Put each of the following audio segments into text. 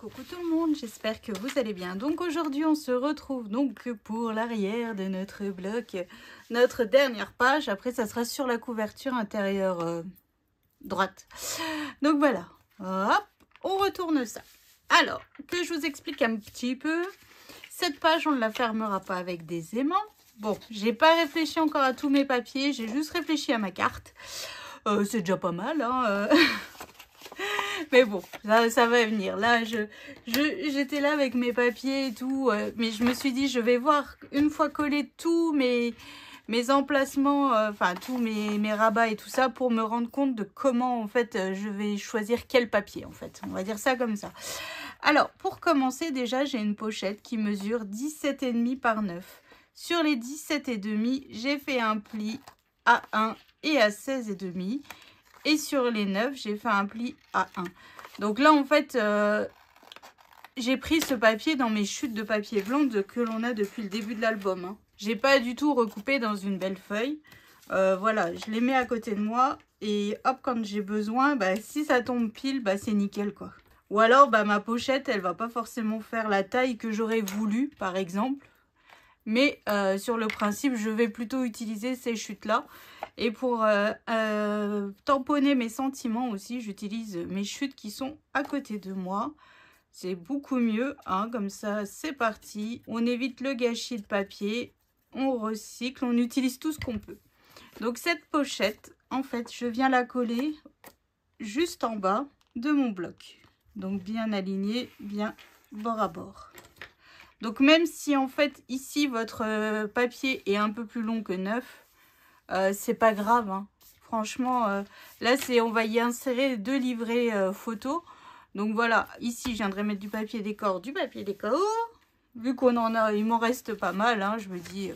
Coucou tout le monde, j'espère que vous allez bien. Donc aujourd'hui on se retrouve donc pour l'arrière de notre bloc, notre dernière page. Après ça sera sur la couverture intérieure droite. Donc voilà, hop, on retourne ça. Alors, que je vous explique un petit peu. Cette page on ne la fermera pas avec des aimants. Bon, j'ai pas réfléchi encore à tous mes papiers, j'ai juste réfléchi à ma carte. C'est déjà pas mal, hein. Mais bon, ça va venir. Là, j'étais là avec mes papiers et tout. Mais je me suis dit, je vais voir une fois collé tous mes emplacements, enfin tous mes rabats et tout ça pour me rendre compte de comment en fait je vais choisir quel papier en fait. On va dire ça comme ça. Alors, pour commencer, déjà, j'ai une pochette qui mesure 17,5 par 9. Sur les 17,5, j'ai fait un pli à 1 et à 16,5. Et sur les 9, j'ai fait un pli à 1. Donc là, en fait, j'ai pris ce papier dans mes chutes de papier blanc que l'on a depuis le début de l'album. Hein. J'ai pas du tout recoupé dans une belle feuille. Voilà, je les mets à côté de moi. Et hop, quand j'ai besoin, bah, si ça tombe pile, bah, c'est nickel, quoi. Ou alors, bah, ma pochette, elle va pas forcément faire la taille que j'aurais voulu, par exemple. Mais sur le principe, je vais plutôt utiliser ces chutes-là. Et pour tamponner mes sentiments aussi, j'utilise mes chutes qui sont à côté de moi. C'est beaucoup mieux, hein, comme ça, c'est parti. On évite le gâchis de papier, on recycle, on utilise tout ce qu'on peut. Donc cette pochette, en fait, je viens la coller juste en bas de mon bloc. Donc bien aligné, bien bord à bord. Donc même si en fait ici votre papier est un peu plus long que 9, c'est pas grave. Hein. Franchement, là on va y insérer 2 livrets photos. Donc voilà, ici je viendrai mettre du papier décor, Vu qu'on en a, il m'en reste pas mal. Hein, je me dis,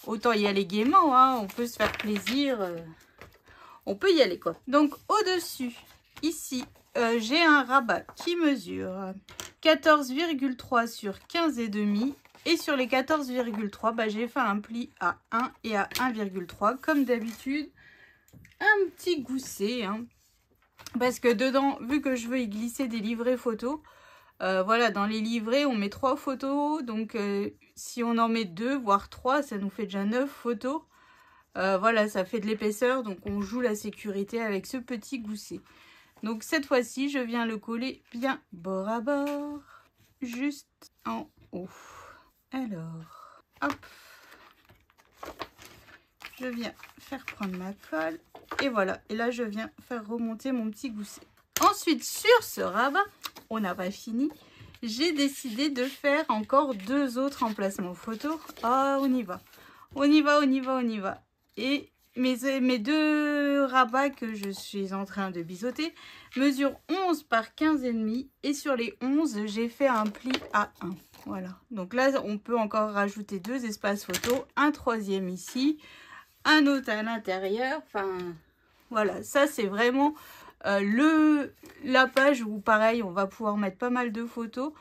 autant y aller gaiement. Hein, on peut se faire plaisir. On peut y aller quoi. Donc au-dessus, ici, j'ai un rabat qui mesure 14,3 sur 15,5 et sur les 14,3 bah, j'ai fait un pli à 1 et à 1,3 comme d'habitude, un petit gousset hein, parce que dedans vu que je veux y glisser des livrets photos, voilà, dans les livrets on met 3 photos, donc si on en met 2 voire 3 ça nous fait déjà 9 photos. Voilà, ça fait de l'épaisseur, donc on joue la sécurité avec ce petit gousset. Donc cette fois-ci, je viens le coller bien bord à bord, juste en haut. Alors, hop, je viens faire prendre ma colle et voilà. Et là, je viens faire remonter mon petit gousset. Ensuite, sur ce rabat, on n'a pas fini. J'ai décidé de faire encore 2 autres emplacements photos. Ah, on y va. On y va, on y va, on y va. Et mes 2 rabats que je suis en train de biseauter mesurent 11 par 15,5 et sur les 11 j'ai fait un pli à 1. Voilà, donc là on peut encore rajouter 2 espaces photos, un 3e ici, un autre à l'intérieur. Enfin voilà, ça c'est vraiment la page où pareil on va pouvoir mettre pas mal de photos,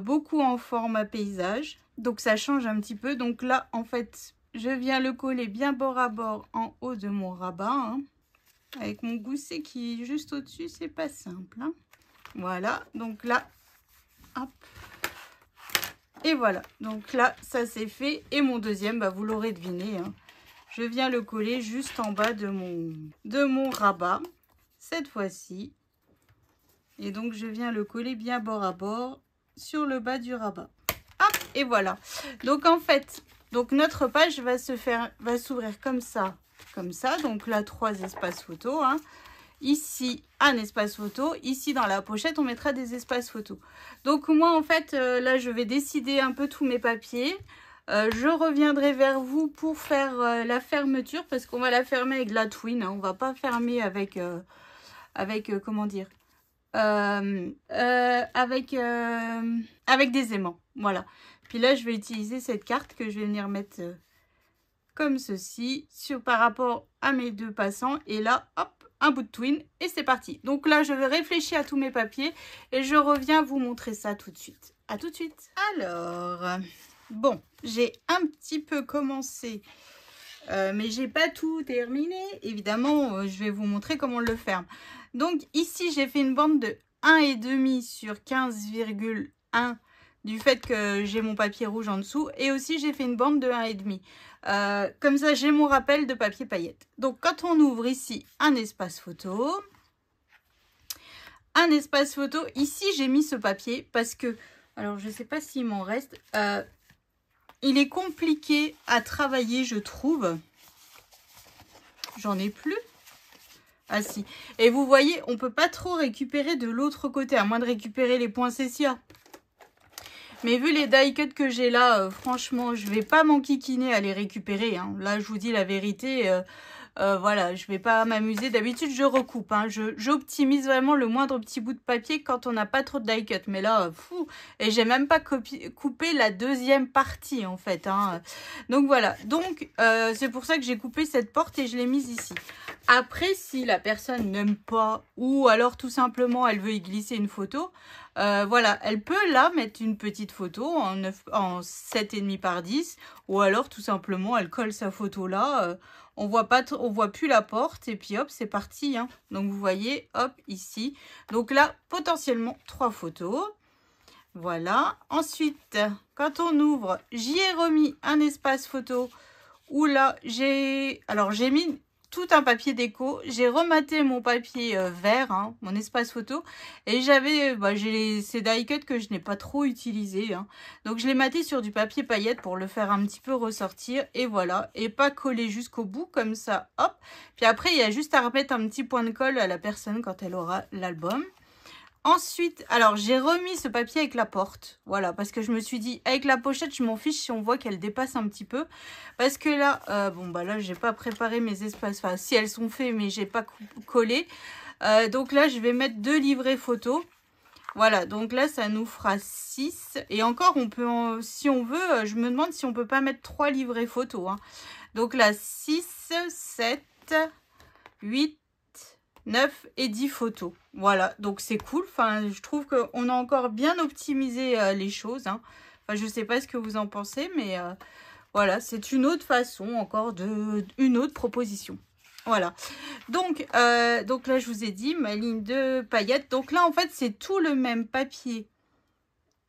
beaucoup en format paysage, donc ça change un petit peu. Donc là en fait je viens le coller bien bord à bord en haut de mon rabat. Hein. Avec mon gousset qui est juste au-dessus, c'est pas simple. Hein. Voilà, donc là, hop. Et voilà, donc là, ça c'est fait. Et mon deuxième, bah, vous l'aurez deviné. Hein. Je viens le coller juste en bas de mon rabat, cette fois-ci. Et donc, je viens le coller bien bord à bord sur le bas du rabat. Hop, et voilà. Donc, en fait... Donc notre page va s'ouvrir comme ça. Donc là 3 espaces photos. Hein. Ici un espace photo. Ici dans la pochette on mettra des espaces photos. Donc moi en fait là je vais décider un peu tous mes papiers. Je reviendrai vers vous pour faire la fermeture parce qu'on va la fermer avec de la twine. Hein. On va pas fermer avec comment dire, avec des aimants. Voilà. Puis là, je vais utiliser cette carte que je vais venir mettre comme ceci par rapport à mes 2 passants. Et là, hop, un bout de twine et c'est parti. Donc là, je vais réfléchir à tous mes papiers et je reviens vous montrer ça tout de suite. À tout de suite. Alors, bon, j'ai un petit peu commencé, mais j'ai pas tout terminé. Évidemment, je vais vous montrer comment on le ferme. Donc ici, j'ai fait une bande de 1,5 sur 15,1 du fait que j'ai mon papier rouge en dessous. Et aussi, j'ai fait une bande de 1,5. Comme ça, j'ai mon rappel de papier paillettes. Donc, quand on ouvre ici un espace photo, ici, j'ai mis ce papier parce que, alors, je ne sais pas s'il m'en reste. Il est compliqué à travailler, je trouve. J'en ai plus. Ah si. Et vous voyez, on ne peut pas trop récupérer de l'autre côté, à moins de récupérer les poinsettias. Mais vu les die cuts que j'ai là, franchement, je ne vais pas m'enquiquiner à les récupérer. Hein. Là, je vous dis la vérité. Voilà, je ne vais pas m'amuser. D'habitude, je recoupe. Hein. J'optimise vraiment le moindre petit bout de papier quand on n'a pas trop de die cut. Mais là, fou. Et j'ai même pas coupé la deuxième partie, en fait. Hein. Donc voilà. Donc, c'est pour ça que j'ai coupé cette porte et je l'ai mise ici. Après, si la personne n'aime pas ou alors tout simplement elle veut y glisser une photo, voilà, elle peut là mettre une petite photo en 7,5 par 10 ou alors tout simplement elle colle sa photo là, on voit plus la porte et puis hop, c'est parti. Hein. Donc vous voyez, hop, ici. Donc là, potentiellement 3 photos. Voilà. Ensuite, quand on ouvre, j'y ai remis un espace photo où là, j'ai mis tout un papier déco. J'ai rematé mon papier vert, hein, mon espace photo. Et j'ai ces die cuts que je n'ai pas trop utilisés. Hein. Donc je l'ai maté sur du papier paillette pour le faire un petit peu ressortir. Et voilà. Et pas coller jusqu'au bout comme ça. Hop. Puis après, il y a juste à remettre un petit point de colle à la personne quand elle aura l'album. Ensuite, alors j'ai remis ce papier avec la porte, voilà, parce que je me suis dit, avec la pochette, je m'en fiche si on voit qu'elle dépasse un petit peu, parce que là, bon bah là, j'ai pas préparé mes espaces, enfin si elles sont faites, mais j'ai pas collé, donc là, je vais mettre 2 livrets photos, voilà, donc là, ça nous fera 6, et encore, on peut, si on veut, je me demande si on peut pas mettre 3 livrets photos, hein. Donc là, 6, 7, 8, 9 et 10 photos. Voilà, donc c'est cool. Enfin, je trouve qu'on a encore bien optimisé les choses. Hein. Enfin, je ne sais pas ce que vous en pensez, mais voilà, c'est une autre façon encore une autre proposition. Voilà. Donc là, je vous ai dit ma ligne de paillettes. Donc là, en fait, c'est tout le même papier,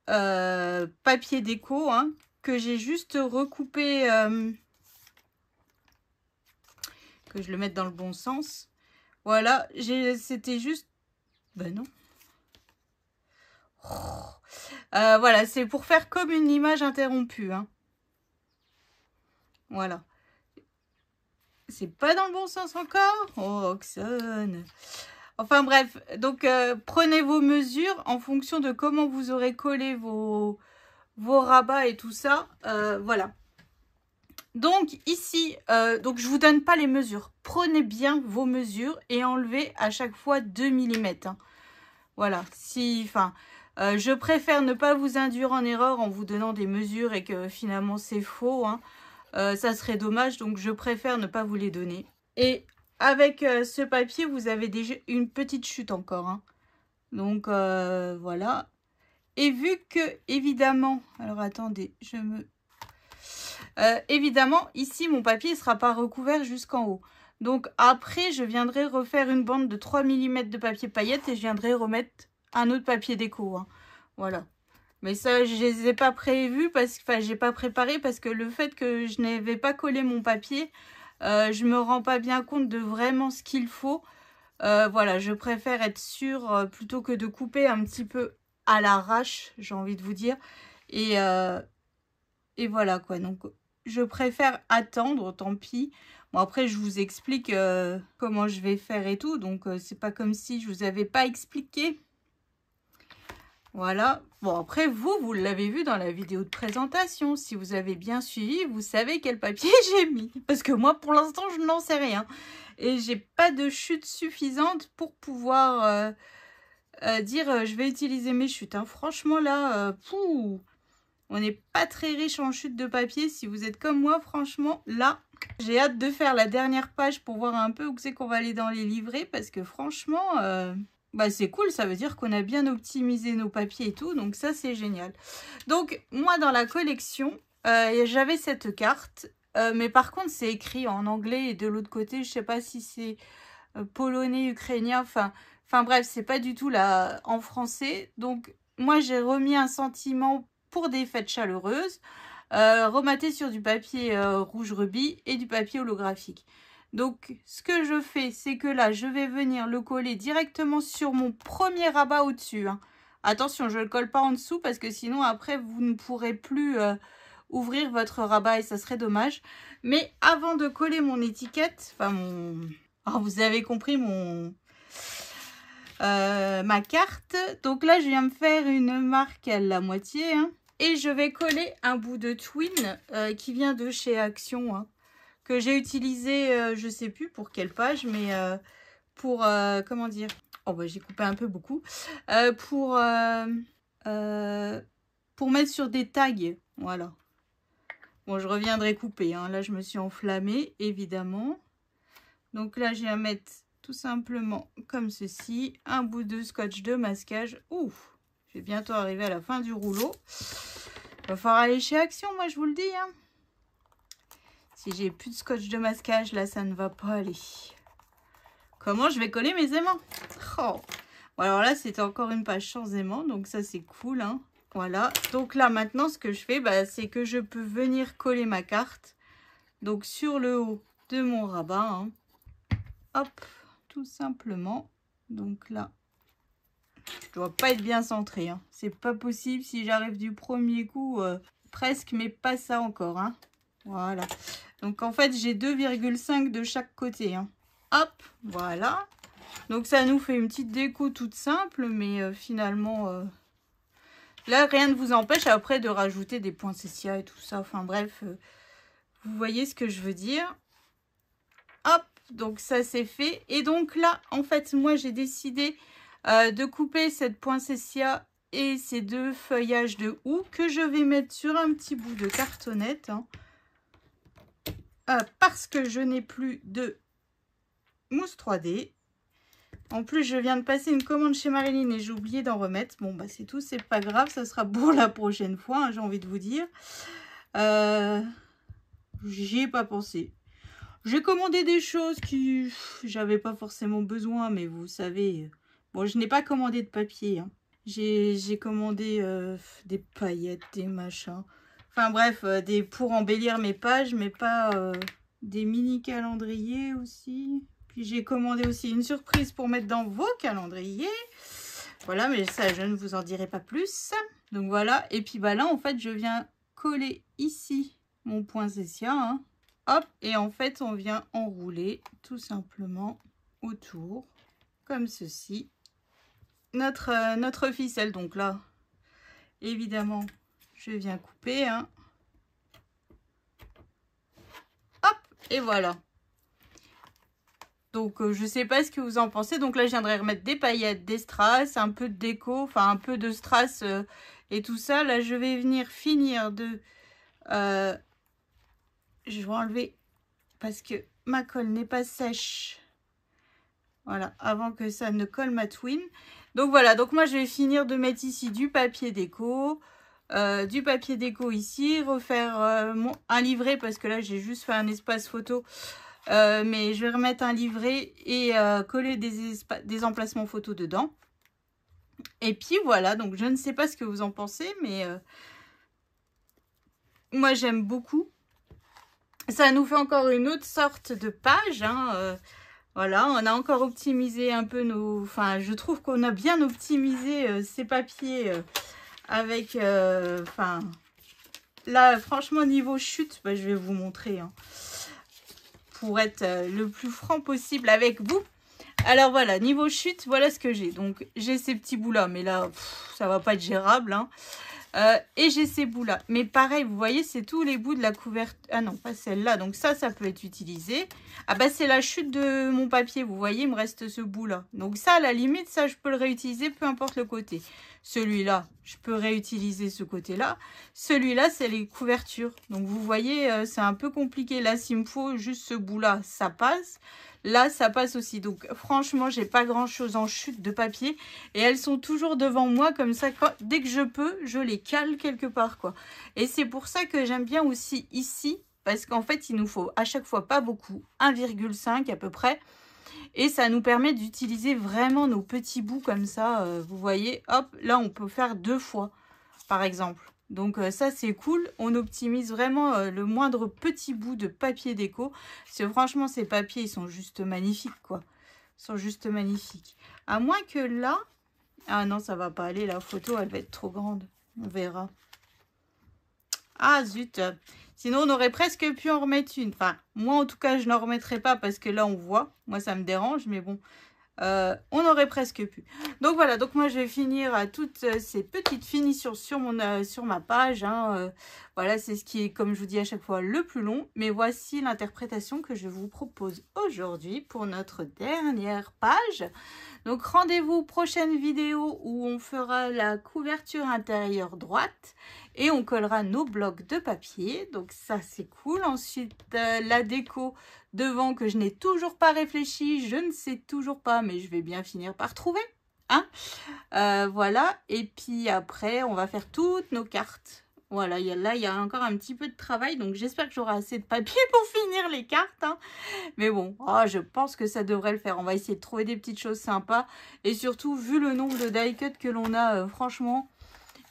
papier déco, hein, que j'ai juste recoupé, que je le mette dans le bon sens. Voilà, c'était juste... Ben non. Voilà, c'est pour faire comme une image interrompue. Hein. Voilà. C'est pas dans le bon sens encore? Oh, Roxane. Enfin bref, donc prenez vos mesures en fonction de comment vous aurez collé vos rabats et tout ça. Voilà. Donc ici, donc je vous donne pas les mesures. Prenez bien vos mesures et enlevez à chaque fois 2 mm. Hein. Voilà. Je préfère ne pas vous induire en erreur en vous donnant des mesures et que finalement c'est faux. Hein. Ça serait dommage, donc je préfère ne pas vous les donner. Et avec ce papier, vous avez déjà une petite chute encore. Hein. Donc voilà. Et vu que, évidemment, alors attendez, évidemment, ici, mon papier ne sera pas recouvert jusqu'en haut. Donc, après, je viendrai refaire une bande de 3 mm de papier paillette et je viendrai remettre un autre papier déco. Hein. Voilà. Mais ça, je ne les ai pas prévus, j'ai pas préparé parce que le fait que je n'avais pas collé mon papier, je me rends pas bien compte de vraiment ce qu'il faut. Voilà, je préfère être sûre plutôt que de couper un petit peu à l'arrache, j'ai envie de vous dire. Et voilà quoi, donc je préfère attendre, tant pis. Bon après je vous explique comment je vais faire et tout, donc c'est pas comme si je vous avais pas expliqué. Voilà, bon après vous l'avez vu dans la vidéo de présentation, si vous avez bien suivi, vous savez quel papier j'ai mis. Parce que moi pour l'instant je n'en sais rien. Et j'ai pas de chute suffisante pour pouvoir dire je vais utiliser mes chutes. Hein. Franchement là, on n'est pas très riche en chute de papier. Si vous êtes comme moi, franchement, là, j'ai hâte de faire la dernière page pour voir un peu où c'est qu'on va aller dans les livrets. Parce que franchement, c'est cool. Ça veut dire qu'on a bien optimisé nos papiers et tout. Donc ça, c'est génial. Donc, moi, dans la collection, j'avais cette carte. Mais par contre, c'est écrit en anglais. Et de l'autre côté, je ne sais pas si c'est polonais, ukrainien. Enfin, Enfin bref, c'est pas du tout là en français. Donc moi j'ai remis un sentiment pour des fêtes chaleureuses, rematé sur du papier rouge rubis et du papier holographique. Donc ce que je fais, c'est que là je vais venir le coller directement sur mon premier rabat au-dessus, hein. Attention, je ne le colle pas en dessous parce que sinon après vous ne pourrez plus ouvrir votre rabat et ça serait dommage. Mais avant de coller mon étiquette, enfin mon... Oh, vous avez compris ma carte. Donc là, je viens me faire une marque à la moitié, hein, et je vais coller un bout de twine qui vient de chez Action, hein, que j'ai utilisé, je sais plus pour quelle page, mais pour, comment dire, oh bah j'ai coupé un peu beaucoup, pour mettre sur des tags, voilà. Bon, je reviendrai couper, hein. Là je me suis enflammée, évidemment. Donc là, je vais mettre tout simplement comme ceci, un bout de scotch de masquage. Ouf, je vais bientôt arriver à la fin du rouleau. Il va falloir aller chez Action, moi je vous le dis, hein. Si j'ai plus de scotch de masquage, là, ça ne va pas aller. Comment je vais coller mes aimants? Oh. Bon, alors là, c'était encore une page sans aimants, donc ça, c'est cool, hein. Voilà. Donc là, maintenant, ce que je fais, bah, c'est que je peux venir coller ma carte. Donc, sur le haut de mon rabat, hein. Hop, tout simplement. Donc là, je dois pas être bien centré, hein. C'est pas possible si j'arrive du premier coup, presque, mais pas ça encore, hein. Voilà. Donc en fait, j'ai 2,5 de chaque côté, hein. Hop, voilà. Donc ça nous fait une petite déco toute simple, mais finalement, là, rien ne vous empêche après de rajouter des poinsettias et tout ça. Enfin bref, vous voyez ce que je veux dire. Hop, donc ça c'est fait. Et donc là, en fait, moi j'ai décidé de couper cette poinsettia et ces deux feuillages de houx que je vais mettre sur un petit bout de cartonnette, hein, parce que je n'ai plus de mousse 3D. En plus, je viens de passer une commande chez Marilyn et j'ai oublié d'en remettre. Bon, bah c'est tout, c'est pas grave, ça sera pour la prochaine fois, hein, j'ai envie de vous dire. J'y ai pas pensé. J'ai commandé des choses qui j'avais pas forcément besoin, mais vous savez... Bon, je n'ai pas commandé de papier, hein. J'ai commandé des paillettes, des machins. Enfin bref, pour embellir mes pages, mais pas des mini calendriers aussi. Puis j'ai commandé aussi une surprise pour mettre dans vos calendriers. Voilà, mais ça, je ne vous en dirai pas plus. Donc voilà, et puis bah là, en fait, je viens coller ici mon poinsettia, hein. Hop, et en fait, on vient enrouler tout simplement autour, comme ceci, notre ficelle. Donc là, évidemment, je viens couper, hein. Hop, et voilà. Donc, je sais pas ce que vous en pensez. Donc là, je viendrai remettre des paillettes, des strass, un peu de déco, enfin un peu de strass et tout ça. Là, je vais venir finir de... je vais enlever parce que ma colle n'est pas sèche. Voilà, avant que ça ne colle ma twine. Donc voilà, donc moi, je vais finir de mettre ici du papier déco. Ici, refaire un livret parce que là, j'ai juste fait un espace photo. Mais je vais remettre un livret et coller des emplacements photos dedans. Et puis voilà, donc je ne sais pas ce que vous en pensez, mais moi j'aime beaucoup. Ça nous fait encore une autre sorte de page, hein, voilà, on a encore optimisé un peu nos... Enfin, je trouve qu'on a bien optimisé ces papiers avec... Enfin, là, franchement, niveau chute, bah, je vais vous montrer, hein, pour être le plus franc possible avec vous. Alors voilà, niveau chute, voilà ce que j'ai. Donc j'ai ces petits bouts là, mais là, ça va pas être gérable, hein. Et j'ai ces bouts là. Mais pareil, vous voyez, c'est tous les bouts de la couverture. Ah non, pas celle-là. Donc ça peut être utilisé. Ah bah c'est la chute de mon papier. Vous voyez, il me reste ce bout là. Donc ça, à la limite, ça, je peux le réutiliser, peu importe le côté. Celui-là, je peux réutiliser ce côté-là. Celui-là, c'est les couvertures. Donc vous voyez, c'est un peu compliqué. Là, s'il me faut juste ce bout-là, ça passe. Là, ça passe aussi. Donc, franchement, j'ai pas grand-chose en chute de papier. Et elles sont toujours devant moi. Comme ça, dès que je peux, je les cale quelque part, quoi. Et c'est pour ça que j'aime bien aussi ici. Parce qu'en fait, il nous faut à chaque fois pas beaucoup. 1,5 à peu près. Et ça nous permet d'utiliser vraiment nos petits bouts comme ça. Vous voyez, hop, là, on peut faire 2 fois, par exemple. Donc ça, c'est cool. On optimise vraiment le moindre petit bout de papier déco. Parce que franchement, ces papiers, ils sont juste magnifiques, quoi. Ils sont juste magnifiques. À moins que là... Ah non, ça va pas aller. La photo, elle va être trop grande. On verra. Ah, zut. Sinon, on aurait presque pu en remettre une. Enfin, moi, en tout cas, je n'en remettrai pas parce que là, on voit. Moi, ça me dérange, mais bon. On aurait presque pu. Donc voilà, donc moi je vais finir toutes ces petites finitions sur ma page. Hein. Voilà, c'est ce qui est, comme je vous dis à chaque fois, le plus long. Mais voici l'interprétation que je vous propose aujourd'hui pour notre dernière page. Donc rendez-vous prochaine vidéo où on fera la couverture intérieure droite et on collera nos blocs de papier. Donc ça c'est cool. Ensuite la déco devant que je n'ai toujours pas réfléchi, je ne sais toujours pas, mais je vais bien finir par trouver. Hein, voilà, et puis après, on va faire toutes nos cartes. Voilà, là, il y a encore un petit peu de travail, donc j'espère que j'aurai assez de papier pour finir les cartes. Hein. Mais bon, je pense que ça devrait le faire. On va essayer de trouver des petites choses sympas. Et surtout, vu le nombre de die cut que l'on a, franchement,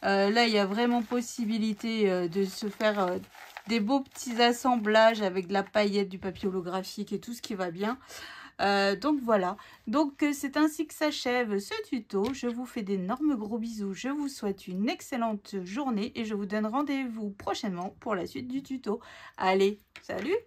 là, il y a vraiment possibilité de se faire... des beaux petits assemblages avec de la paillette, du papier holographique et tout ce qui va bien. Donc voilà, donc c'est ainsi que s'achève ce tuto. Je vous fais d'énormes gros bisous, je vous souhaite une excellente journée et je vous donne rendez-vous prochainement pour la suite du tuto. Allez, salut!